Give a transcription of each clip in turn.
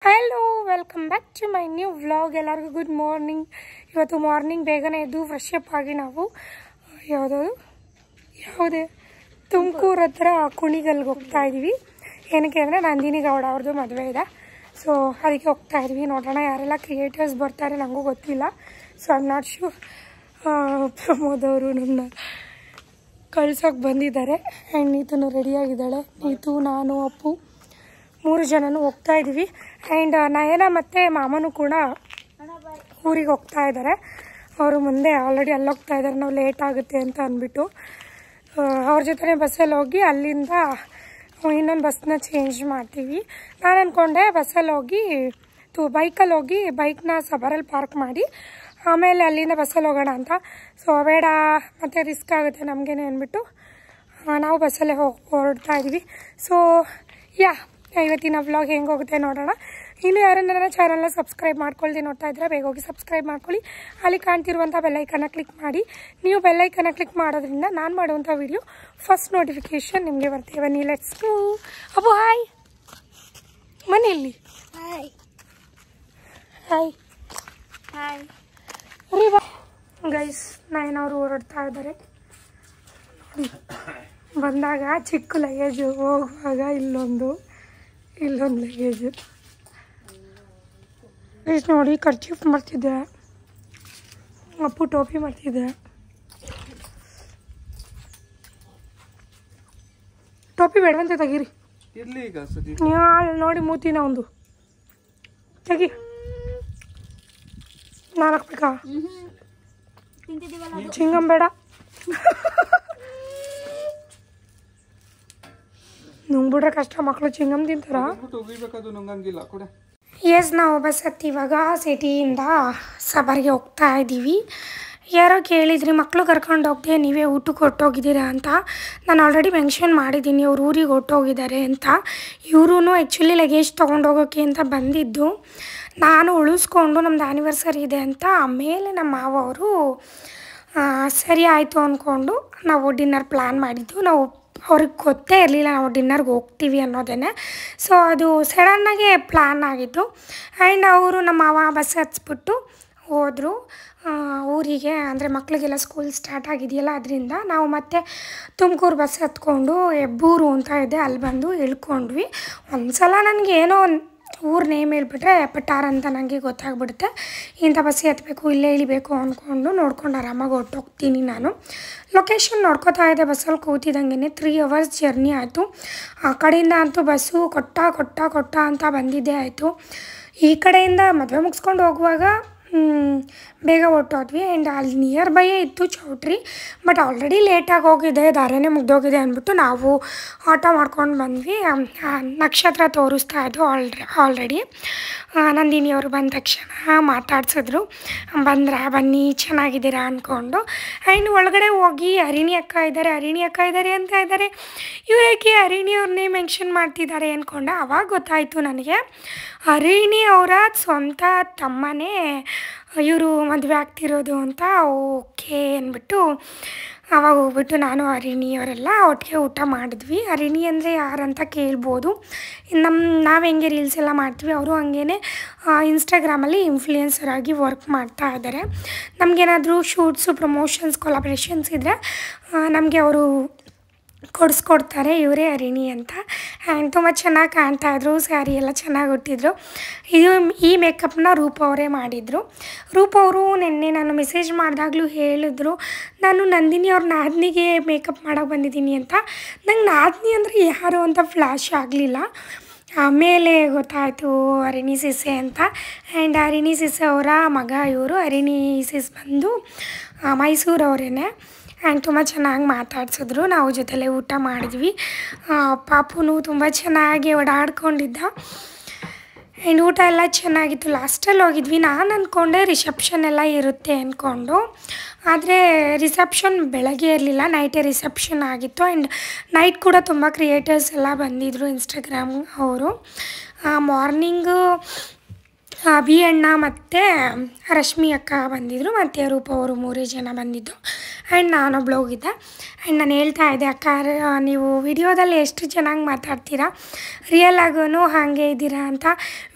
Hello welcome back to my new vlog. ಎಲ್ಲರಿಗೂ good morning. ಇವತ್ತು morning ಬೇಗನೆ ಎದ್ದು ಫ್ರೆಶ್ ಅಪ್ ಆಗಿ ನಾವು ಯಾವುದೇ ತುಮಕೂರು ಹತ್ರ ಕುಣಿಗಲ್ಗೆ ಹೋಗ್ತಾ ಇದ್ದೀವಿ. ಏನಕ್ಕೆ ಅಂದರೆ ನಂದಿನಿ ಗೌಡ ಅವ್ರದ್ದು ಮದುವೆ ಇದೆ, ಸೊ ಅದಕ್ಕೆ ಹೋಗ್ತಾ ಇದ್ವಿ. ನೋಡೋಣ ಯಾರೆಲ್ಲ ಕ್ರಿಯೇಟರ್ಸ್ ಬರ್ತಾರೆ, ನನಗೂ ಗೊತ್ತಿಲ್ಲ. So I am not sure. Pramod ಅವರು ನನ್ನ ಕಳ್ಸೋಕೆ ಬಂದಿದ್ದಾರೆ. ಆ್ಯಂಡ್ ನೀತೂ ರೆಡಿಯಾಗಿದ್ದಾಳೆ. ನೀತು, ನಾನು, ಅಪ್ಪು 3 ಜನನೂ ಹೋಗ್ತಾ ಇದ್ದೀವಿ. ಆ್ಯಂಡ್ ನಯನ ಮತ್ತು ಮಾಮನೂ ಕೂಡ ಊರಿಗೆ ಹೋಗ್ತಾ ಇದ್ದಾರೆ. ಅವರು ಮುಂದೆ ಆಲ್ರೆಡಿ ಅಲ್ಲಿ ಹೋಗ್ತಾ ಇದ್ದಾರೆ, ನಾವು ಲೇಟ್ ಆಗುತ್ತೆ ಅಂತ ಅಂದ್ಬಿಟ್ಟು. ಅವ್ರ ಜೊತೆ ಬಸ್ಸಲ್ಲಿ ಹೋಗಿ ಅಲ್ಲಿಂದ ಇನ್ನೊಂದು ಬಸ್ನ ಚೇಂಜ್ ಮಾಡ್ತೀವಿ. ನಾನು ಅಂದ್ಕೊಂಡೆ ಬಸ್ಸಲ್ಲಿ ಹೋಗಿ ಬೈಕಲ್ಲಿ ಹೋಗಿ ಬೈಕ್ನ ಸಬರಲ್ಲಿ ಪಾರ್ಕ್ ಮಾಡಿ ಆಮೇಲೆ ಅಲ್ಲಿಂದ ಬಸ್ಸಲ್ಲಿ ಹೋಗೋಣ ಅಂತ. ಸೊ ಬೇಡ, ಮತ್ತು ರಿಸ್ಕ್ ಆಗುತ್ತೆ ನಮಗೇನೆ ಅಂದ್ಬಿಟ್ಟು ನಾವು ಬಸ್ಸಲ್ಲೇ ಹೊರಡ್ತಾ ಇದ್ದೀವಿ. ಸೊ ಇವತ್ತಿನ ವ್ಲಾಗ್ ಹೆಂಗೆ ಹೋಗುತ್ತೆ ನೋಡೋಣ. ಇನ್ನು ಯಾರನ್ನ ನನ್ನ ಚಾನಲ್ನ ಸಬ್ಸ್ಕ್ರೈಬ್ ಮಾಡ್ಕೊಳ್ದೆ ನೋಡ್ತಾ ಇದ್ರೆ ಬೇಗ ಹೋಗಿ ಸಬ್ಸ್ಕ್ರೈಬ್ ಮಾಡ್ಕೊಳ್ಳಿ. ಅಲ್ಲಿ ಕಾಣ್ತಿರುವಂಥ ಬೆಲ್ಲೈಕನ್ನ ಕ್ಲಿಕ್ ಮಾಡಿ. ನೀವು ಬೆಲ್ಲೈಕನ್ನ ಕ್ಲಿಕ್ ಮಾಡೋದ್ರಿಂದ ನಾನು ಮಾಡುವಂಥ ವಿಡಿಯೋ ಫಸ್ಟ್ ನೋಟಿಫಿಕೇಶನ್ ನಿಮಗೆ ಬರ್ತೇವೆ. ಬನ್ನಿ, ಲೆಟ್ಸ್ ಗೋ. ಅಬ್ಬು ಹಾಯ್, ಮನೆಯಲ್ಲಿ ಹಾಯ್ ಹಾಯ್ ಹಾಯ್ ರೀ. ಗೈಸ್, ನಯನವರು ಹೊರಡ್ತಾ ಇದ್ದಾರೆ. ಬಂದಾಗ ಚಿಕ್ಕ ಲಗೇಜು, ಹೋಗುವಾಗ ಇಲ್ಲೊಂದು ಲಗೇಜು. ಇಷ್ಟು ನೋಡಿ, ಕರ್ಚೀಫ್ ಮಾಡ್ತಿದ್ದೆ, ಅಪ್ಪು ಟೋಪಿ ಮಾಡ್ತಿದ್ದೆ. ಟೋಪಿ ಬೇಡವಂತೆ ತೆಗೀರಿ. ನೋಡಿ ಮೂತಿನ ಒಂದು ತೆಗಿ. ನಾನು ಹಾಕ್ಬೇಕಾ? ಚಿಂಗಮ್ ಬೇಡ. ನುಂಗ್ಬಿಟ್ರೆ ಕಷ್ಟ, ಮಕ್ಕಳು ಚಿಂಗಮ್ ತಿಂತಾರ. ಎಸ್, ನಾವು ಬಸ್ ಹತ್ತಿ ಇವಾಗ ಸಿಟಿಯಿಂದ ಸಬರ್ಗೆ ಹೋಗ್ತಾ ಇದ್ದೀವಿ. ಯಾರೋ ಕೇಳಿದ್ರಿ, ಮಕ್ಕಳು ಕರ್ಕೊಂಡು ಹೋಗ್ದೆ ನೀವೇ ಊಟಕ್ಕೆ ಹೊರಟೋಗಿದ್ದೀರಾ ಅಂತ. ನಾನು ಆಲ್ರೆಡಿ ಮೆನ್ಷನ್ ಮಾಡಿದ್ದೀನಿ ಅವ್ರು ಊರಿಗೆ ಹೊರಟೋಗಿದ್ದಾರೆ ಅಂತ. ಇವರು ಆ್ಯಕ್ಚುಲಿ ಲಗೇಜ್ ತೊಗೊಂಡೋಗೋಕ್ಕೆ ಅಂತ ಬಂದಿದ್ದು. ನಾನು ಉಳಿಸ್ಕೊಂಡು ನಮ್ಮದು ಆ್ಯನಿವರ್ಸರಿ ಇದೆ ಅಂತ ಆಮೇಲೆ ನಮ್ಮ ಮಾವ ಅವರು ಸರಿ ಆಯಿತು ಅಂದ್ಕೊಂಡು ನಾವು ಡಿನ್ನರ್ ಪ್ಲ್ಯಾನ್ ಮಾಡಿದ್ದು. ನಾವು ಅವ್ರಿಗೆ ಗೊತ್ತೇ ಇರಲಿಲ್ಲ ನಾವು ಡಿನ್ನರ್ಗೆ ಹೋಗ್ತೀವಿ ಅನ್ನೋದೇ. ಸೊ ಅದು ಸಡನ್ನಾಗೆ ಪ್ಲ್ಯಾನ್ ಆಗಿತ್ತು. ಆ್ಯಂಡ್ ಅವರು ನಮ್ಮ ಮಾವ ಬಸ್ ಹತ್ಸ್ಬಿಟ್ಟು ಹೋದರು ಊರಿಗೆ. ಅಂದರೆ ಮಕ್ಕಳಿಗೆಲ್ಲ ಸ್ಕೂಲ್ ಸ್ಟಾರ್ಟ್ ಆಗಿದೆಯಲ್ಲ, ಅದರಿಂದ ನಾವು ಮತ್ತೆ ತುಮಕೂರು ಬಸ್ ಹತ್ಕೊಂಡು ಹೆಬ್ಬೂರು ಅಂತ ಇದೆ, ಅಲ್ಲಿ ಬಂದು ಇಳ್ಕೊಂಡ್ವಿ. ಒಂದು ಸಲ ನನಗೆ ಏನೋ ಊರು ನೇಮ್ ಹೇಳ್ಬಿಟ್ರೆ ಪಟಾರ್ ಅಂತ ನನಗೆ ಗೊತ್ತಾಗ್ಬಿಡುತ್ತೆ. ಇಂಥ ಬಸ್ಸಿಗೆ ಹತ್ತಬೇಕು, ಇಲ್ಲೇ ಇಳಿಬೇಕು ಅಂದ್ಕೊಂಡು ನೋಡ್ಕೊಂಡು ಆರಾಮಾಗಿ ಹೊರಟೋಗ್ತೀನಿ. ನಾನು ಲೊಕೇಶನ್ ನೋಡ್ಕೋತಾ ಇದ್ದೆ ಬಸ್ಸಲ್ಲಿ ಕೂತಿದ್ದಂಗೆ. 3 ಅವರ್ಸ್ ಜರ್ನಿ ಆಯಿತು. ಆ ಕಡೆಯಿಂದ ಅಂತೂ ಬಸ್ಸು ಕೊಟ್ಟ ಅಂತ ಬಂದಿದ್ದೇ ಆಯಿತು. ಈ ಕಡೆಯಿಂದ ಮದುವೆ ಮುಗಿಸ್ಕೊಂಡು ಹೋಗುವಾಗ ಬೇಗ ಹೊರಟೋದ್ವಿ. ಆ್ಯಂಡ್ ಅಲ್ಲಿ ನಿಯರ್ ಬೈಯೇ ಇತ್ತು ಚೌಟ್ರಿ, ಬಟ್ ಆಲ್ರೆಡಿ ಲೇಟಾಗಿ ಹೋಗಿದೆ, ದಾರಿನೇ ಮುಗ್ದೋಗಿದೆ ಅಂದ್ಬಿಟ್ಟು ನಾವು ಆಟೋ ಮಾಡ್ಕೊಂಡು ಬಂದ್ವಿ. ನಕ್ಷತ್ರ ತೋರಿಸ್ತಾ ಇದ್ದು ಆಲ್ರೆಡಿ. ನಂದಿನಿಯವರು ಬಂದ ತಕ್ಷಣ ಮಾತಾಡ್ಸಿದ್ರು, ಬನ್ನಿ ಚೆನ್ನಾಗಿದ್ದೀರಾ ಅಂದ್ಕೊಂಡು. ಆ್ಯಂಡ್ ಒಳಗಡೆ ಹೋಗಿ ಹರಿಣಿ ಅಕ್ಕ ಇದ್ದಾರೆ ಅಂತ ಇದ್ದಾರೆ. ಇವರೇಕೆ ಹರಿಣಿಯವ್ರನ್ನೇ ಮೆನ್ಷನ್ ಮಾಡ್ತಿದ್ದಾರೆ ಅಂದ್ಕೊಂಡೆ. ಆವಾಗ ಗೊತ್ತಾಯಿತು ನನಗೆ, ಹರಿಣಿ ಅವರ ಸ್ವಂತ ತಮ್ಮನೇ ಇವರು ಮದುವೆ ಆಗ್ತಿರೋದು ಅಂತ. ಓಕೆ ಅಂದ್ಬಿಟ್ಟು ಆವಾಗ ಹೋಗ್ಬಿಟ್ಟು ನಾನು ಹರಿಣಿಯವರೆಲ್ಲ ಒಟ್ಟಿಗೆ ಊಟ ಮಾಡಿದ್ವಿ. ಹರಿಣಿ ಅಂದರೆ ಯಾರಂತ ಕೇಳ್ಬೋದು. ನಾವು ಹೆಂಗೆ ರೀಲ್ಸ್ ಎಲ್ಲ ಮಾಡ್ತೀವಿ, ಅವರು ಹಂಗೇ ಇನ್ಸ್ಟಾಗ್ರಾಮಲ್ಲಿ ಇನ್ಫ್ಲೂಯೆನ್ಸರ್ ಆಗಿ ವರ್ಕ್ ಮಾಡ್ತಾ ಇದ್ದಾರೆ. ನಮಗೇನಾದರೂ ಶೂಟ್ಸು, ಪ್ರಮೋಷನ್ಸ್, ಕೊಲಾಬ್ರೇಷನ್ಸ್ ಇದ್ದರೆ ನಮಗೆ ಅವರು ಕೊಡಿಸ್ಕೊಡ್ತಾರೆ. ಇವರೇ ಹರಿಣಿ ಅಂತ. ಆ್ಯಂಡ್ ತುಂಬ ಚೆನ್ನಾಗಿ ಕಾಣ್ತಾಯಿದ್ರು, ಸ್ಯಾರಿ ಎಲ್ಲ ಚೆನ್ನಾಗಿ ಉಟ್ಟಿದ್ರು. ಈ ಮೇಕಪ್ನ ರೂಪ ಅವರೇ ಮಾಡಿದರು. ರೂಪ ಅವರು ನಿನ್ನೆ ನಾನು ಮೆಸೇಜ್ ಮಾಡಿದಾಗಲೂ ಹೇಳಿದ್ರು, ನಾನು ನಂದಿನಿ ಅವ್ರ ನಾದಿನಿಗೆ ಮೇಕಪ್ ಮಾಡೋಕ್ಕೆ ಬಂದಿದ್ದೀನಿ ಅಂತ. ನಂಗೆ ನಾದಿನಿ ಅಂದರೆ ಯಾರು ಅಂತ ಫ್ಲ್ಯಾಶ್ ಆಗಲಿಲ್ಲ. ಆಮೇಲೆ ಗೊತ್ತಾಯಿತು ಹರಿಣಿ ಸಿಸೆ ಅಂತ. ಆ್ಯಂಡ್ ಹರಿಣಿ ಸಿಸೆ ಅವರ ಮಗ ಇವರು. ಹರಿಣಿ ಸಿಸ್ ಬಂದು ಮೈಸೂರವರೇನೆ. ಆ್ಯಂಡ್ ತುಂಬ ಚೆನ್ನಾಗಿ ಮಾತಾಡ್ಸಿದ್ರು. ನಾವು ಜೊತೆಲೇ ಊಟ ಮಾಡಿದ್ವಿ. ಪಾಪುನು ತುಂಬ ಚೆನ್ನಾಗಿ ಓಡಾಡ್ಕೊಂಡಿದ್ದ. ಆ್ಯಂಡ್ ಊಟ ಎಲ್ಲ ಚೆನ್ನಾಗಿತ್ತು. ಲಾಸ್ಟಲ್ಲಿ ಹೋಗಿದ್ವಿ. ನಾನು ಅಂದ್ಕೊಂಡೆ ರಿಸೆಪ್ಷನ್ ಎಲ್ಲ ಇರುತ್ತೆ ಅಂದ್ಕೊಂಡು, ಆದರೆ ರಿಸೆಪ್ಷನ್ ಬೆಳಗ್ಗೆ ಇರಲಿಲ್ಲ, ನೈಟೇ ರಿಸೆಪ್ಷನ್ ಆಗಿತ್ತು. ಆ್ಯಂಡ್ ನೈಟ್ ಕೂಡ ತುಂಬ ಕ್ರಿಯೇಟರ್ಸ್ ಎಲ್ಲ ಬಂದಿದ್ದರು ಇನ್ಸ್ಟಾಗ್ರಾಮ್ ಅವರು. ಮಾರ್ನಿಂಗು ಅಭಿ ಅಣ್ಣ ಮತ್ತು ರಶ್ಮಿ ಅಕ್ಕ ಬಂದಿದ್ದರು, ಮತ್ತು ರೂಪ ಅವರು 3 ಜನ ಬಂದಿದ್ದು. ಆ್ಯಂಡ್ ನಾನೊಬ್ಳು ಹೋಗಿದ್ದೆ. ಆ್ಯಂಡ್ ನಾನು ಹೇಳ್ತಾ ಇದ್ದೆ, ಅಕ್ಕ ನೀವು ವಿಡಿಯೋದಲ್ಲಿ ಎಷ್ಟು ಚೆನ್ನಾಗಿ ಮಾತಾಡ್ತೀರಾ, ರಿಯಲಾಗೂ ಹಾಗೆ ಇದ್ದೀರಾ ಅಂತ.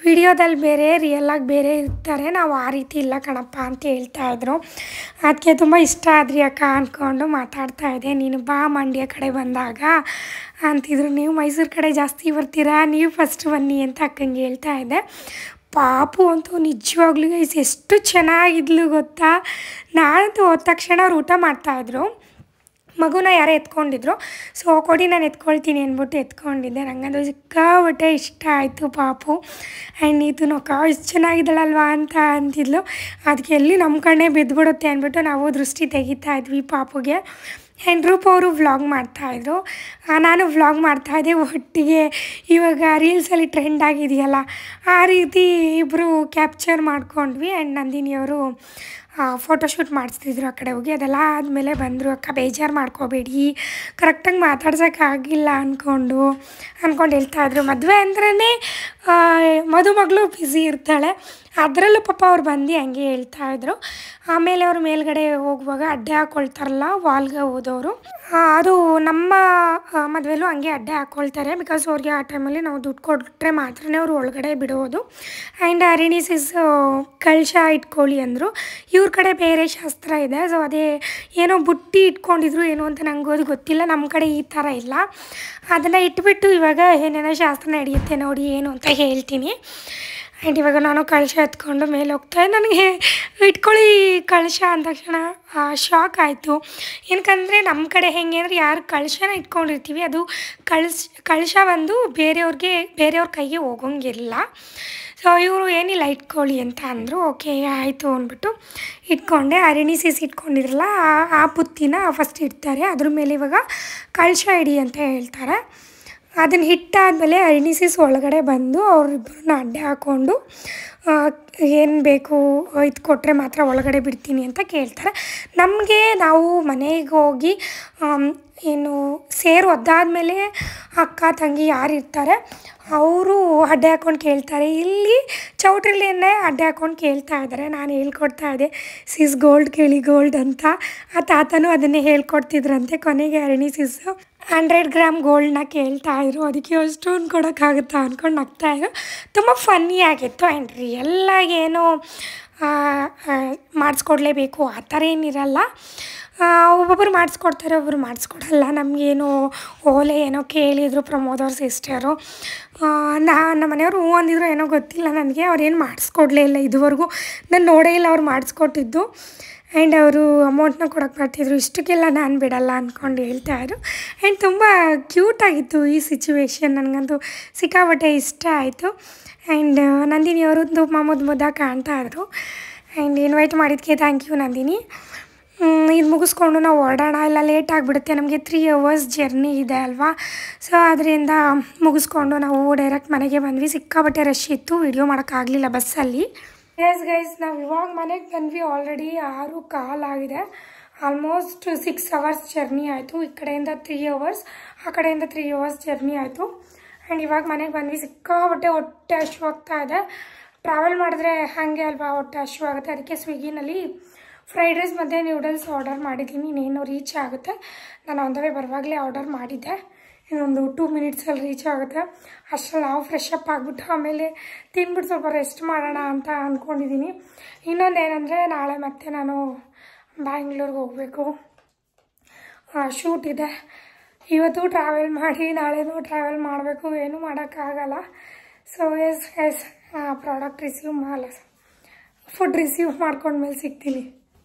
ವಿಡಿಯೋದಲ್ಲಿ ಬೇರೆ ರಿಯಲಾಗಿ ಬೇರೆ ಇರ್ತಾರೆ, ನಾವು ಆ ರೀತಿ ಇಲ್ಲ ಕಣಪ್ಪ ಅಂತ ಹೇಳ್ತಾಯಿದ್ರು. ಅದಕ್ಕೆ ತುಂಬ ಇಷ್ಟ ಆದ್ರಿ ಅಕ್ಕ ಅಂದ್ಕೊಂಡು ಮಾತಾಡ್ತಾಯಿದ್ದೆ. ನೀನು ಬಾ ಮಂಡ್ಯ ಕಡೆ ಬಂದಾಗ ಅಂತಿದ್ರು. ನೀವು ಮೈಸೂರು ಕಡೆ ಜಾಸ್ತಿ ಬರ್ತೀರಾ, ನೀವು ಫಸ್ಟ್ ಬನ್ನಿ ಅಂತ ಅಕ್ಕಂಗೆ ಹೇಳ್ತಾಯಿದ್ದೆ. ಪಾಪು ಅಂತೂ ನಿಜವಾಗ್ಲೂ ಎಷ್ಟು ಚೆನ್ನಾಗಿದ್ಲು ಗೊತ್ತಾ. ನಾನಂತೂ ಹೋದ ತಕ್ಷಣ ಅವ್ರು ಊಟ ಮಾಡ್ತಾಯಿದ್ರು, ಮಗುನ ಯಾರೋ ಎತ್ಕೊಂಡಿದ್ರು. ಸೊ ಕೊಡಿ ನಾನು ಎತ್ಕೊಳ್ತೀನಿ ಅಂದ್ಬಿಟ್ಟು ಎತ್ಕೊಂಡಿದ್ದೆ. ನನಗದು ಸಿಕ್ಕಾಬಿಟ್ಟೆ ಇಷ್ಟ ಆಯಿತು ಪಾಪು. ಆ್ಯಂಡ್ ನೀತು ನೋಕ ಇಷ್ಟು ಚೆನ್ನಾಗಿದ್ದಳಲ್ವಾ ಅಂತ ಅಂತಿದ್ಲು. ಅದಕ್ಕೆ ಎಲ್ಲಿ ನಮ್ಮ ಕಣ್ಣೇ ಬಿದ್ದುಬಿಡುತ್ತೆ ಅಂದ್ಬಿಟ್ಟು ನಾವು ದೃಷ್ಟಿ ತೆಗಿತಾ ಇದ್ವಿ ಪಾಪುಗೆ. ಆ್ಯಂಡ್ ರೂಪ ಅವರು ವ್ಲಾಗ್ ಮಾಡ್ತಾಯಿದ್ರು, ನಾನು ವ್ಲಾಗ್ ಮಾಡ್ತಾಯಿದ್ದೆ ಒಟ್ಟಿಗೆ. ಇವಾಗ ರೀಲ್ಸಲ್ಲಿ ಟ್ರೆಂಡ್ ಆಗಿದೆಯಲ್ಲ, ಆ ರೀತಿ ಇಬ್ಬರು ಕ್ಯಾಪ್ಚರ್ ಮಾಡ್ಕೊಂಡ್ವಿ. ಆ್ಯಂಡ್ ನಂದಿನಿಯವರು ಫೋಟೋಶೂಟ್ ಮಾಡಿಸ್ತಿದ್ರು ಆ ಕಡೆ ಹೋಗಿ. ಅದೆಲ್ಲ ಆದಮೇಲೆ ಬಂದರು. ಅಕ್ಕ ಬೇಜಾರು ಮಾಡ್ಕೋಬೇಡಿ, ಕರೆಕ್ಟಾಗಿ ಮಾತಾಡ್ಸೋಕ್ಕಾಗಿಲ್ಲ ಅಂದ್ಕೊಂಡು ಹೇಳ್ತಾಯಿದ್ರು. ಮದುವೆ ಅಂದ್ರೇ ಮದುಮಗಳು ಬ್ಯುಸಿ ಇರ್ತಾಳೆ, ಅದರಲ್ಲೂ ಪಾಪ ಅವ್ರು ಬಂದು ಹಂಗೆ ಹೇಳ್ತಾಯಿದ್ರು. ಆಮೇಲೆ ಅವ್ರು ಮೇಲ್ಗಡೆ ಹೋಗುವಾಗ ಅಡ್ಡೆ ಹಾಕ್ಕೊಳ್ತಾರಲ್ಲ ವಾಲ್ಗೆ ಹೋದವರು, ಅದು ನಮ್ಮ ಮದುವೆಲೂ ಹಂಗೆ ಅಡ್ಡೆ ಹಾಕ್ಕೊಳ್ತಾರೆ. ಬಿಕಾಸ್ ಅವ್ರಿಗೆ ಆ ಟೈಮಲ್ಲಿ ನಾವು ದುಡ್ಡು ಕೊಟ್ಟರೆ ಮಾತ್ರ ಅವ್ರು ಒಳಗಡೆ ಬಿಡೋದು. ಆ್ಯಂಡ್ ಅರಿಣಿಸಿಸ್ ಕಳಶ ಇಟ್ಕೊಳ್ಳಿ ಅಂದರು. ಇವ್ರ ಕಡೆ ಬೇರೆ ಶಾಸ್ತ್ರ ಇದೆ. ಸೊ ಅದೇ ಏನೋ ಬುಟ್ಟಿ ಇಟ್ಕೊಂಡಿದ್ರು ಏನೋ ಅಂತ ನಂಗೆ ಅದು ಗೊತ್ತಿಲ್ಲ, ನಮ್ಮ ಕಡೆ ಈ ಥರ ಇಲ್ಲ. ಅದನ್ನು ಇಟ್ಬಿಟ್ಟು ಇವಾಗ ಏನೇನೋ ಶಾಸ್ತ್ರ ನಡೆಯುತ್ತೆ ನೋಡಿ ಏನು ಅಂತ ಹೇಳ್ತೀನಿ. ಆ್ಯಂಡ್ ಇವಾಗ ನಾನು ಕಳಶ ಎತ್ಕೊಂಡು ಮೇಲೆ ಹೋಗ್ತಾಯಿದ್ದೆ. ನನಗೆ ಇಟ್ಕೊಳ್ಳಿ ಕಳಶ ಅಂದ ತಕ್ಷಣ ಶಾಕ್ ಆಯಿತು. ಏನಕ್ಕಂದರೆ ನಮ್ಮ ಕಡೆ ಹೆಂಗೆ ಅಂದರೆ ಯಾರು ಕಳಶನ ಇಟ್ಕೊಂಡಿರ್ತೀವಿ ಅದು ಕಳಶ ಬಂದು ಬೇರೆಯವ್ರ ಕೈಗೆ ಹೋಗೋಂಗಿಲ್ಲ. ಸೊ ಇವರು ಏನಿಲ್ಲ ಇಟ್ಕೊಳ್ಳಿ ಅಂತ ಅಂದರು. ಓಕೆ ಆಯಿತು ಅಂದ್ಬಿಟ್ಟು ಇಟ್ಕೊಂಡೆ. ಅರಿಣಿಸಿಸ್ ಇಟ್ಕೊಂಡಿದ್ರಲ್ಲ ಆ ಪುತ್ತಿನ ಫಸ್ಟ್ ಇಡ್ತಾರೆ, ಅದ್ರ ಮೇಲೆ ಇವಾಗ ಕಳಶ ಇಡಿ ಅಂತ ಹೇಳ್ತಾರೆ. ಅದನ್ನು ಹಿಟ್ಟಾದಮೇಲೆ ಅರಿಣಿಸಿಸ್ ಒಳಗಡೆ ಬಂದು ಅವರಿಬ್ಬರನ್ನ ಅಡ್ಡೆ ಹಾಕ್ಕೊಂಡು ಏನು ಬೇಕು ಇದು ಕೊಟ್ಟರೆ ಮಾತ್ರ ಒಳಗಡೆ ಬಿಡ್ತೀನಿ ಅಂತ ಕೇಳ್ತಾರೆ. ನಮಗೆ ನಾವು ಮನೆಗೆ ಹೋಗಿ ಏನು ಸೇರು ಒದ್ದಾದಮೇಲೆ ಅಕ್ಕ ತಂಗಿ ಯಾರು ಇರ್ತಾರೆ ಅವರು ಅಡ್ಡೆ ಹಾಕ್ಕೊಂಡು ಕೇಳ್ತಾರೆ. ಇಲ್ಲಿ ಚೌಟ್ರಿಲೇನೆ ಅಡ್ಡೆ ಹಾಕ್ಕೊಂಡು ಕೇಳ್ತಾ ಇದ್ದಾರೆ. ನಾನು ಹೇಳ್ಕೊಡ್ತಾ ಇದ್ದೆ ಸಿಸ್ ಗೋಲ್ಡ್ ಕೇಳಿ ಗೋಲ್ಡ್ ಅಂತ. ಆ ತಾತನೂ ಅದನ್ನೇ ಹೇಳ್ಕೊಡ್ತಿದ್ರಂತೆ. ಕೊನೆಗೆ ಅರಿಣಿಸಿಸ್ಸು 100 ಗ್ರಾಮ್ ಗೋಲ್ಡನ್ನ ಕೇಳ್ತಾಯಿದ್ರು. ಅದಕ್ಕೆ ಅಷ್ಟೊಂದು ಕೊಡೋಕ್ಕಾಗುತ್ತಾ ಅಂದ್ಕೊಂಡು ನಗ್ತಾಯಿದ್ರು. ತುಂಬ ಫನ್ನಿ ಆಗಿತ್ತು. ಆ್ಯಂಡ್ ರಿಯಲ್ಲಾಗಿ ಏನೋ ಮಾಡಿಸ್ಕೊಡ್ಲೇಬೇಕು ಆ ಥರ ಏನಿರಲ್ಲ. ಒಬ್ಬೊಬ್ಬರು ಮಾಡಿಸ್ಕೊಡ್ತಾರೆ, ಒಬ್ಬರು ಮಾಡಿಸ್ಕೊಡಲ್ಲ. ನಮಗೇನೋ ಓಲೆ ಏನೋ ಕೇಳಿದರು ಪ್ರಮೋದ್ ಅವ್ರ ಸಿಸ್ಟರು. ನಮ್ಮ ಮನೆಯವರು ಹ್ಞೂ ಅಂದಿದ್ರು ಏನೋ ಗೊತ್ತಿಲ್ಲ ನನಗೆ. ಅವ್ರೇನು ಮಾಡಿಸ್ಕೊಡ್ಲೇ ಇಲ್ಲ ಇದುವರೆಗೂ, ನಾನು ನೋಡೇ ಇಲ್ಲ ಅವ್ರು ಮಾಡಿಸ್ಕೊಟ್ಟಿದ್ದು. ಆ್ಯಂಡ್ ಅವರು ಅಮೌಂಟ್ನ ಕೊಡೋಕ್ಕೆ ಬರ್ತಿದ್ರು. ಇಷ್ಟಕ್ಕೆಲ್ಲ ನಾನು ಬಿಡಲ್ಲ ಅಂದ್ಕೊಂಡು ಹೇಳ್ತಾಯಿದ್ರು. ಆ್ಯಂಡ್ ತುಂಬ ಕ್ಯೂಟಾಗಿತ್ತು ಈ ಸಿಚುವೇಶನ್. ನನಗಂತೂ ಸಿಕ್ಕಾಪಟ್ಟೆ ಇಷ್ಟ ಆಯಿತು. ಆ್ಯಂಡ್ ನಂದಿನಿಯವರು ತುಂಬ ಮುದ್ದಾಗಿ ಕಾಣ್ತಾಯಿದ್ರು. ಆ್ಯಂಡ್ ಇನ್ವೈಟ್ ಮಾಡಿದ್ದಕ್ಕೆ ಥ್ಯಾಂಕ್ ಯು ನಂದಿನಿ. ಇದು ಮುಗಿಸ್ಕೊಂಡು ನಾವು ಹೊರಡೋಣ, ಇಲ್ಲ ಲೇಟ್ ಆಗಿಬಿಡುತ್ತೆ, ನಮಗೆ 3 hours ಜರ್ನಿ ಇದೆ ಅಲ್ವಾ. ಸೊ ಅದರಿಂದ ಮುಗಿಸ್ಕೊಂಡು ನಾವು ಡೈರೆಕ್ಟ್ ಮನೆಗೆ ಬಂದ್ವಿ. ಸಿಕ್ಕಾಪಟ್ಟೆ ರಶ್ ಇತ್ತು, ವಿಡಿಯೋ ಮಾಡೋಕ್ಕಾಗಲಿಲ್ಲ ಬಸ್ಸಲ್ಲಿ. ಗೈಸ್ ನಾವು ಇವಾಗ ಮನೆಗೆ ಬಂದ್ವಿ. ಆಲ್ರೆಡಿ 6:15 ಆಗಿದೆ. ಆಲ್ಮೋಸ್ಟ್ 6 hours ಜರ್ನಿ ಆಯಿತು. ಈ ಕಡೆಯಿಂದ 3 hours, ಆ ಕಡೆಯಿಂದ 3 hours ಜರ್ನಿ ಆಯಿತು. ಆ್ಯಂಡ್ ಇವಾಗ ಮನೆಗೆ ಬಂದ್ವಿ. ಸಿಕ್ಕಾಪಟ್ಟೆ ಹೊಟ್ಟೆ ಹಶ್ವಾಗ್ತಾ ಇದೆ. ಟ್ರಾವೆಲ್ ಮಾಡಿದ್ರೆ ಹಾಗೆ ಅಲ್ವಾ ಹೊಟ್ಟೆ ಹಶ್ವಾಗುತ್ತೆ. ಅದಕ್ಕೆ ಸ್ವಿಗ್ಗಿನಲ್ಲಿ ಫ್ರೈಡ್ ರೈಸ್ ಮತ್ತು ನ್ಯೂಡಲ್ಸ್ ಆರ್ಡರ್ ಮಾಡಿದ್ದೀನಿ. ಇನ್ನೇನು ರೀಚ್ ಆಗುತ್ತೆ. ನಾನು ಆನ್ ದ ವೇ ಬರುವಾಗಲೇ ಆರ್ಡರ್ ಮಾಡಿದ್ದೆ. ಇನ್ನೊಂದು 2 minutesಲ್ಲಿ ರೀಚ್ ಆಗುತ್ತೆ. ಅಷ್ಟರಲ್ಲಿ ನಾವು ಫ್ರೆಶ್ ಅಪ್ ಆಗಿಬಿಟ್ಟು ಆಮೇಲೆ ತಿಂದ್ಬಿಟ್ಟು ಸ್ವಲ್ಪ ರೆಸ್ಟ್ ಮಾಡೋಣ ಅಂತ ಅಂದ್ಕೊಂಡಿದ್ದೀನಿ. ಇನ್ನೊಂದೇನೆಂದರೆ ನಾಳೆ ಮತ್ತೆ ನಾನು ಬ್ಯಾಂಗ್ಳೂರಿಗೆ ಹೋಗಬೇಕು, ಶೂಟ್ ಇದೆ. ಇವತ್ತು ಟ್ರಾವೆಲ್ ಮಾಡಿ ನಾಳೆನೂ ಟ್ರಾವೆಲ್ ಮಾಡಬೇಕು, ಏನೂ ಮಾಡೋಕ್ಕಾಗಲ್ಲ. So as product food receive ಮಾಡ್ಕೊಂಡ್ಮೇಲೆ ಸಿಗ್ತೀನಿ.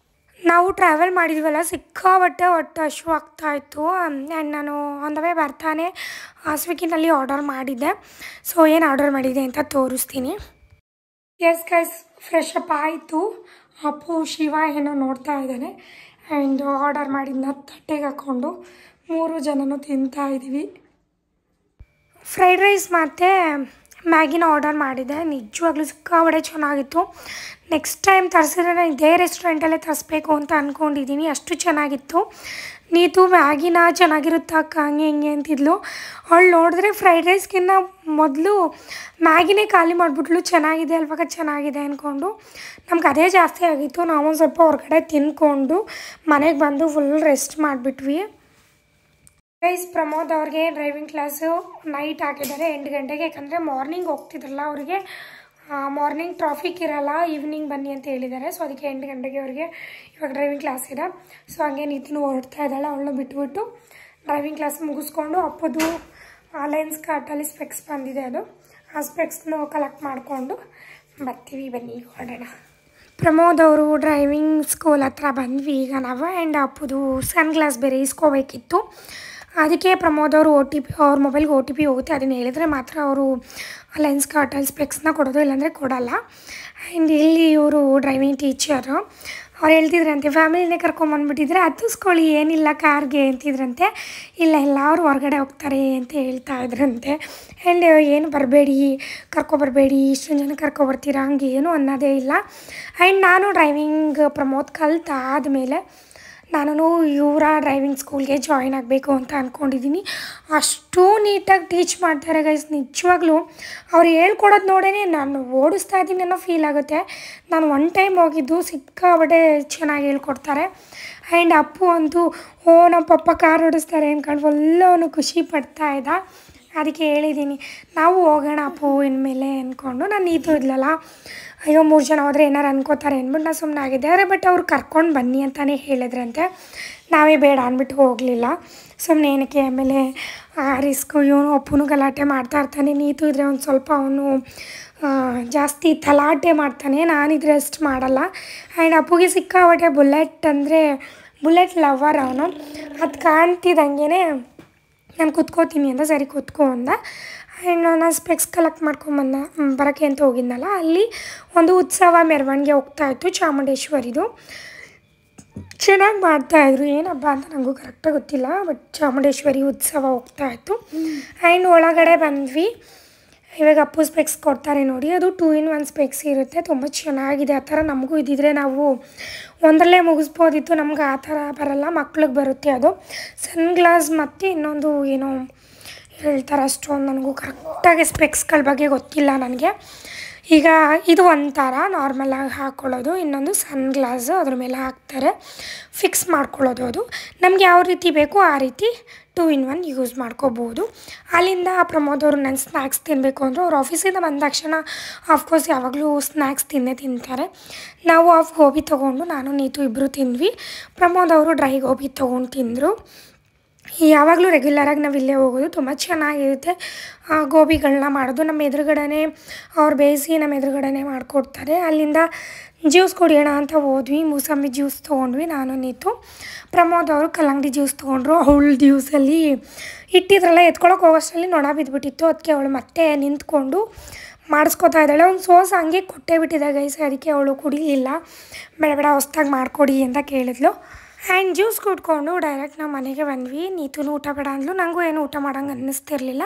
ನಾವು ಟ್ರಾವೆಲ್ ಮಾಡಿದ್ವಲ್ಲ ಸಿಕ್ಕಾಬಟ್ಟೆ ಹೊಟ್ಟೆ ಹಶ್ವಾಗ್ತಾಯಿತ್ತು. ಆ್ಯಂಡ್ ನಾನು ಆನ್ ದ ವೇ ಬರ್ತಾನೆ ಸ್ವಿಗ್ಗಿನಲ್ಲಿ ಆರ್ಡರ್ ಮಾಡಿದ್ದೆ. ಸೊ ಏನು ಆರ್ಡರ್ ಮಾಡಿದೆ ಅಂತ ತೋರಿಸ್ತೀನಿ. ಎಸ್ ಗೈಸ್ ಫ್ರೆಶ್ ಅಪ್ ಆಯಿತು. ಅಪ್ಪು ಶಿವ ಏನೋ ನೋಡ್ತಾ ಇದ್ದಾನೆ. ಆ್ಯಂಡ್ ಆರ್ಡರ್ ಮಾಡಿದ್ನ ತಟ್ಟೆಗೆ ಹಾಕ್ಕೊಂಡು 3 ಜನನೂ ತಿಂತಾಯಿದ್ದೀವಿ. ಫ್ರೈಡ್ ರೈಸ್ ಮತ್ತು ಮ್ಯಾಗಿನ ಆರ್ಡರ್ ಮಾಡಿದ್ದೆ. ನಿಜವಾಗ್ಲೂ ಸಿಕ್ಕಾಬಟ್ಟೆ ಚೆನ್ನಾಗಿತ್ತು. ನೆಕ್ಸ್ಟ್ ಟೈಮ್ ತರಿಸಿದ್ರೆ ನಾನು ಇದೇ ರೆಸ್ಟೋರೆಂಟಲ್ಲೇ ತರಿಸ್ಬೇಕು ಅಂತ ಅಂದ್ಕೊಂಡಿದ್ದೀನಿ, ಅಷ್ಟು ಚೆನ್ನಾಗಿತ್ತು. ನೀತು ಮ್ಯಾಗಿನ ಚೆನ್ನಾಗಿರುತ್ತಾ ಅಕ್ಕ ಹಂಗೆ ಹಿಂಗೆ ಅಂತಿದ್ಲು. ಅವಳು ನೋಡಿದ್ರೆ ಫ್ರೈಡ್ ರೈಸ್ಗಿನ್ನ ಮೊದಲು ಮ್ಯಾಗಿನೇ ಖಾಲಿ ಮಾಡಿಬಿಟ್ಲು. ಚೆನ್ನಾಗಿದೆ ಅಲ್ವಾಗ, ಚೆನ್ನಾಗಿದೆ ಅಂದ್ಕೊಂಡು ನಮ್ಗೆ ಅದೇ ಜಾಸ್ತಿ ಆಗಿತ್ತು. ನಾವೊಂದು ಸ್ವಲ್ಪ ಹೊರಗಡೆ ತಿಂದ್ಕೊಂಡು ಮನೆಗೆ ಬಂದು ಫುಲ್ ರೆಸ್ಟ್ ಮಾಡಿಬಿಟ್ವಿ. ಗೈಸ್, ಪ್ರಮೋದ್ ಅವ್ರಿಗೆ ಡ್ರೈವಿಂಗ್ ಕ್ಲಾಸು ನೈಟ್ ಹಾಕಿದ್ದಾರೆ 8 ಗಂಟೆಗೆ. ಯಾಕಂದರೆ ಮಾರ್ನಿಂಗ್ ಹೋಗ್ತಿದ್ರಲ್ಲ, ಅವರಿಗೆ ಮಾರ್ನಿಂಗ್ ಟ್ರಾಫಿಕ್ ಇರಲ್ಲ, ಈವ್ನಿಂಗ್ ಬನ್ನಿ ಅಂತ ಹೇಳಿದ್ದಾರೆ. ಸೊ ಅದಕ್ಕೆ 8 ಗಂಟೆಗೆ ಅವ್ರಿಗೆ ಇವಾಗ ಡ್ರೈವಿಂಗ್ ಕ್ಲಾಸ್ ಇದೆ. ಸೊ ಹಂಗೆ ನೀತಿನೂ ಹೊರಡ್ತಾ ಇದ್ದಾಳೆ. ಅವಳನ್ನ ಬಿಟ್ಬಿಟ್ಟು ಡ್ರೈವಿಂಗ್ ಕ್ಲಾಸ್ ಮುಗಿಸ್ಕೊಂಡು ಅಪ್ಪದು ಲೆನ್ಸ್ ಕಾರ್ಟಲ್ಲಿ ಸ್ಪೆಕ್ಸ್ ಬಂದಿದೆ, ಅದು ಆ ಸ್ಪೆಕ್ಸ್ನ ಕಲೆಕ್ಟ್ ಮಾಡಿಕೊಂಡು ಬರ್ತೀವಿ. ಬನ್ನಿ ಹೊರಡೋಣ. ಪ್ರಮೋದ್ ಅವರು ಡ್ರೈವಿಂಗ್ ಸ್ಕೂಲ್ ಹತ್ರ ಬಂದ್ವಿ ಈಗ ನಾವು. ಆ್ಯಂಡ್ ಅಪ್ಪದು ಸನ್ ಗ್ಲಾಸ್ ಬೇರೆ ಇಸ್ಕೋಬೇಕಿತ್ತು. ಅದಕ್ಕೆ ಪ್ರಮೋದ್ ಅವರು ಅವ್ರ ಮೊಬೈಲ್ಗೆ OTP ಹೋಗುತ್ತೆ. ಅದನ್ನು ಹೇಳಿದ್ರೆ ಮಾತ್ರ ಅವರು ಲೆನ್ಸ್ ಕಾರ್ಟಲ್ಲಿ ಸ್ಪೆಕ್ಸ್ನ ಕೊಡೋದು, ಇಲ್ಲಾಂದರೆ ಕೊಡೋಲ್ಲ. ಆ್ಯಂಡ್ ಇಲ್ಲಿ ಇವರು ಡ್ರೈವಿಂಗ್ ಟೀಚರು ಅವ್ರು ಹೇಳ್ತಿದ್ರಂತೆ, ಫ್ಯಾಮಿಲಿನೇ ಕರ್ಕೊಂಬಂದ್ಬಿಟ್ಟಿದ್ರೆ ಹತ್ತಿಸ್ಕೊಳ್ಳಿ ಏನಿಲ್ಲ ಕಾರ್ಗೆ ಅಂತಿದ್ರಂತೆ. ಇಲ್ಲ ಅವ್ರು ಹೊರಗಡೆ ಹೋಗ್ತಾರೆ ಅಂತ ಹೇಳ್ತಾ ಇದ್ರಂತೆ. ಆ್ಯಂಡ್ ಏನು ಬರಬೇಡಿ, ಕರ್ಕೊಬರ್ಬೇಡಿ, ಇಷ್ಟೊಂದು ಜನ ಕರ್ಕೊಬರ್ತೀರಾ ಹಂಗೆ ಏನು ಅನ್ನೋದೇ ಇಲ್ಲ. ಆ್ಯಂಡ್ ನಾನು ಡ್ರೈವಿಂಗ್ ಪ್ರಮೋದ್ ಕಲ್ತಾದಮೇಲೆ ನಾನು ಇವರ ಡ್ರೈವಿಂಗ್ ಸ್ಕೂಲ್ಗೆ ಜಾಯಿನ್ ಆಗಬೇಕು ಅಂತ ಅಂದ್ಕೊಂಡಿದ್ದೀನಿ. ಅಷ್ಟು ನೀಟಾಗಿ ಟೀಚ್ ಮಾಡ್ತಾರೆ ಗೈಸ್, ನಿಜವಾಗ್ಲೂ ಅವ್ರು ಹೇಳ್ಕೊಡೋದು ನೋಡೇ ನಾನು ಓಡಿಸ್ತಾ ಇದ್ದೀನಿ ಅನ್ನೋ ಫೀಲ್ ಆಗುತ್ತೆ. ನಾನು 1 ಟೈಮ್ ಹೋಗಿದ್ದು, ಸಿಕ್ಕಾಬಟ್ಟೆ ಚೆನ್ನಾಗಿ ಹೇಳ್ಕೊಡ್ತಾರೆ. ಆ್ಯಂಡ್ ಅಪ್ಪು ಅಂತೂ ನಮ್ಮ ಪಪ್ಪ ಕಾರ್ ಓಡಿಸ್ತಾರೆ ಅಂದ್ಕೊಂಡು ಫುಲ್ಲು ಅವನು ಖುಷಿ ಪಡ್ತಾ ಇದ್ದ. ಅದಕ್ಕೆ ಹೇಳಿದ್ದೀನಿ ನಾವು ಹೋಗೋಣ ಅಪ್ಪು ಇನ್ಮೇಲೆ ಅಂದ್ಕೊಂಡು. ನಾನು ನೀತು ಇದ್ಲಲ್ಲ, ಅಯ್ಯೋ 3 ಜನ ಹೋದರೆ ಏನಾರು ಅನ್ಕೋತಾರೆ ಅಂದ್ಬಿಟ್ಟು ನಾನು ಸುಮ್ಮನೆ ಆಗಿದ್ದೆ. ಬಟ್ ಅವ್ರು ಕರ್ಕೊಂಡು ಬನ್ನಿ ಅಂತಲೇ ಹೇಳಿದ್ರಂತೆ. ನಾವೇ ಬೇಡ ಅಂದ್ಬಿಟ್ಟು ಹೋಗಲಿಲ್ಲ. ಸುಮ್ಮನೆ ಏನಕ್ಕೆ ಆಮೇಲೆ ರಿಸ್ಕು, ಇವನು ಅಪ್ಪನೂ ಗಲಾಟೆ ಮಾಡ್ತಾ ಇರ್ತಾನೆ. ನೀತು ಇದ್ದರೆ ಒಂದು ಸ್ವಲ್ಪ ಅವನು ಜಾಸ್ತಿ ತಲಾಟೆ ಮಾಡ್ತಾನೆ, ನಾನಿದ್ರೆ ಅಷ್ಟು ಮಾಡಲ್ಲ. ಆ್ಯಂಡ್ ಅಪ್ಪುಗೆ ಸಿಕ್ಕಾಬಟ್ಟೆ ಬುಲೆಟ್ ಲವರ್ ಅವನು. ಅದು ಕಾಣ್ತಿದ್ದಂಗೆ ನಾನು ಕುತ್ಕೋತೀನಿ ಅಂತ, ಸರಿ ಕುತ್ಕೊ ಅಂದ. ಆ್ಯಂಡ್ ನಾನು ಸ್ಪೆಕ್ಸ್ ಕಲೆಕ್ಟ್ ಬರೋಕ್ಕೆ ಅಂತ ಹೋಗಿದ್ನಲ್ಲ, ಅಲ್ಲಿ ಒಂದು ಉತ್ಸವ ಮೆರವಣಿಗೆ ಹೋಗ್ತಾಯಿತ್ತು ಚಾಮುಂಡೇಶ್ವರಿದು. ಚೆನ್ನಾಗಿ ಮಾಡ್ತಾಯಿದ್ರು, ಏನಬ್ಬ ಅಂತ ನನಗೂ ಕರೆಕ್ಟಾಗಿ ಗೊತ್ತಿಲ್ಲ, ಬಟ್ ಚಾಮುಂಡೇಶ್ವರಿ ಉತ್ಸವ ಹೋಗ್ತಾಯಿತ್ತು. ಆ್ಯಂಡ್ ಒಳಗಡೆ ಬಂದ್ವಿ. ಇವಾಗ ಅಪ್ಪು ಸ್ಪೆಕ್ಸ್ ಕೊಡ್ತಾರೆ ನೋಡಿ, ಅದು 2 in 1 ಸ್ಪೆಕ್ಸ್ ಇರುತ್ತೆ. ತುಂಬ ಚೆನ್ನಾಗಿದೆ. ಆ ಥರ ನಮಗೂ ಇದ್ದಿದ್ರೆ ನಾವು ಒಂದರಲ್ಲೇ ಮುಗಿಸ್ಬೋದಿತ್ತು. ನಮ್ಗೆ ಆ ಥರ ಬರಲ್ಲ, ಮಕ್ಳಿಗೆ ಬರುತ್ತೆ ಅದು ಸನ್ ಗ್ಲಾಸ್. ಮತ್ತು ಇನ್ನೊಂದು ಏನೋ ಹೇಳ್ತಾರೆ, ಅಷ್ಟೊಂದು ನನಗೂ ಕರೆಕ್ಟಾಗಿ ಸ್ಪೆಕ್ಸ್ಗಳ ಬಗ್ಗೆ ಗೊತ್ತಿಲ್ಲ ನನಗೆ. ಈಗ ಇದು ಒಂಥರ ನಾರ್ಮಲಾಗಿ ಹಾಕ್ಕೊಳ್ಳೋದು, ಇನ್ನೊಂದು ಸನ್ ಗ್ಲಾಸು ಅದ್ರ ಮೇಲೆ ಹಾಕ್ತಾರೆ, ಫಿಕ್ಸ್ ಮಾಡ್ಕೊಳ್ಳೋದು. ಅದು ನಮಗೆ ಯಾವ ರೀತಿ ಬೇಕೋ ಆ ರೀತಿ 2 in 1 ಯೂಸ್ ಮಾಡ್ಕೋಬೋದು. ಅಲ್ಲಿಂದ ಪ್ರಮೋದ್ ಅವರು ನಾನು ಸ್ನ್ಯಾಕ್ಸ್ ತಿನ್ನಬೇಕು ಅಂದರು. ಅವ್ರು ಆಫೀಸಿಂದ ಬಂದ ತಕ್ಷಣ ಆಫ್ಕೋರ್ಸ್ ಯಾವಾಗಲೂ ಸ್ನ್ಯಾಕ್ಸ್ ತಿಂತಾರೆ. ನಾವು ಗೋಬಿ ತೊಗೊಂಡು ನಾನು ನೀತು ಇಬ್ಬರು ತಿಂದ್ವಿ. ಪ್ರಮೋದ್ ಅವರು ಡ್ರೈ ಗೋಬಿ ತೊಗೊಂಡು ತಿಂದರು. ಯಾವಾಗಲೂ ರೆಗ್ಯುಲರಾಗಿ ನಾವು ಇಲ್ಲೇ ಹೋಗೋದು, ತುಂಬ ಚೆನ್ನಾಗಿರುತ್ತೆ. ಗೋಬಿಗಳನ್ನ ಮಾಡೋದು ನಮ್ಮ ಎದುರುಗಡೆನೇ, ಅವ್ರು ಬೇಯಿಸಿ ನಮ್ಮ ಎದುರುಗಡೆನೇ ಮಾಡಿಕೊಡ್ತಾರೆ. ಅಲ್ಲಿಂದ ಜ್ಯೂಸ್ ಕುಡಿಯೋಣ ಅಂತ ಹೋದ್ವಿ. ಮೂಸಂಬಿ ಜ್ಯೂಸ್ ತೊಗೊಂಡ್ವಿ ನಾನು ನೀತು. ಪ್ರಮೋದ್ ಅವರು ಕಲ್ಲಂಗಡಿ ಜ್ಯೂಸ್ ತೊಗೊಂಡ್ರು. ಅವಳು ಜ್ಯೂಸಲ್ಲಿ ಇಟ್ಟಿದ್ರಲ್ಲ, ಎತ್ಕೊಳಕ್ಕೆ ಹೋಗೋಷ್ಟರಲ್ಲಿ ನೊಣ ಬಿದ್ದುಬಿಟ್ಟಿತ್ತು. ಅದಕ್ಕೆ ಅವಳು ಮತ್ತೆ ನಿಂತ್ಕೊಂಡು ಮಾಡಿಸ್ಕೊತಾ ಇದ್ದಾಳೆ. ಒಂದು ಸೋಸ್ ಹಂಗೆ ಕೊಟ್ಟೇ ಬಿಟ್ಟಿದ್ದೆ ಗೈಸ್, ಅದಕ್ಕೆ ಅವಳು ಕುಡಿಲಿಲ್ಲ. ಬೇಡ ಹೊಸ್ದಾಗಿ ಮಾಡಿಕೊಡಿ ಅಂತ ಕೇಳಿದ್ಲು. ಆ್ಯಂಡ್ ಜ್ಯೂಸ್ ಕುಡ್ಕೊಂಡು ಡೈರೆಕ್ಟ್ ನಾವು ಮನೆಗೆ ಬಂದ್ವಿ. ನೀತುನೂ ಊಟ ಬೇಡ ಅಂದ್ಲು, ನನಗೂ ಏನು ಊಟ ಮಾಡೋಂಗೆ ಅನ್ನಿಸ್ತಿರ್ಲಿಲ್ಲ.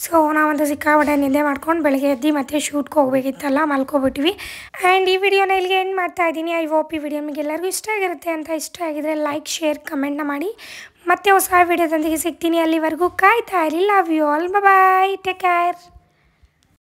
ಸೊ ನಾವಂತೂ ಸಿಕ್ಕಾಪಟ್ಟೆ ನಿದ್ದೆ ಮಾಡ್ಕೊಂಡು ಬೆಳಗ್ಗೆ ಎದ್ದು ಮತ್ತೆ ಶೂಟ್ಗೆ ಹೋಗಬೇಕಿತ್ತಲ್ಲ, ಮಲ್ಕೊಬಿಟ್ವಿ. ಆ್ಯಂಡ್ ಈ ವಿಡಿಯೋನ ಇಲ್ಲಿಗೆ ಎಂಡ್ ಮಾಡ್ತಾಯಿದ್ದೀನಿ. ಐ ಹೋಪ್ ಈ ವಿಡಿಯೋ ನಿಮಗೆ ಎಲ್ಲರಿಗೂ ಇಷ್ಟ ಆಗಿರುತ್ತೆ ಅಂತ. ಇಷ್ಟ ಆಗಿದ್ರೆ ಲೈಕ್, ಶೇರ್, ಕಮೆಂಟ್ನ ಮಾಡಿ. ಮತ್ತೆ ಹೊಸ ವಿಡಿಯೋದೊಂದಿಗೆ ಸಿಗ್ತೀನಿ. ಅಲ್ಲಿವರೆಗೂ ಕಾಯ್ತಾ ಇರಿ. Love you all, bye, take care.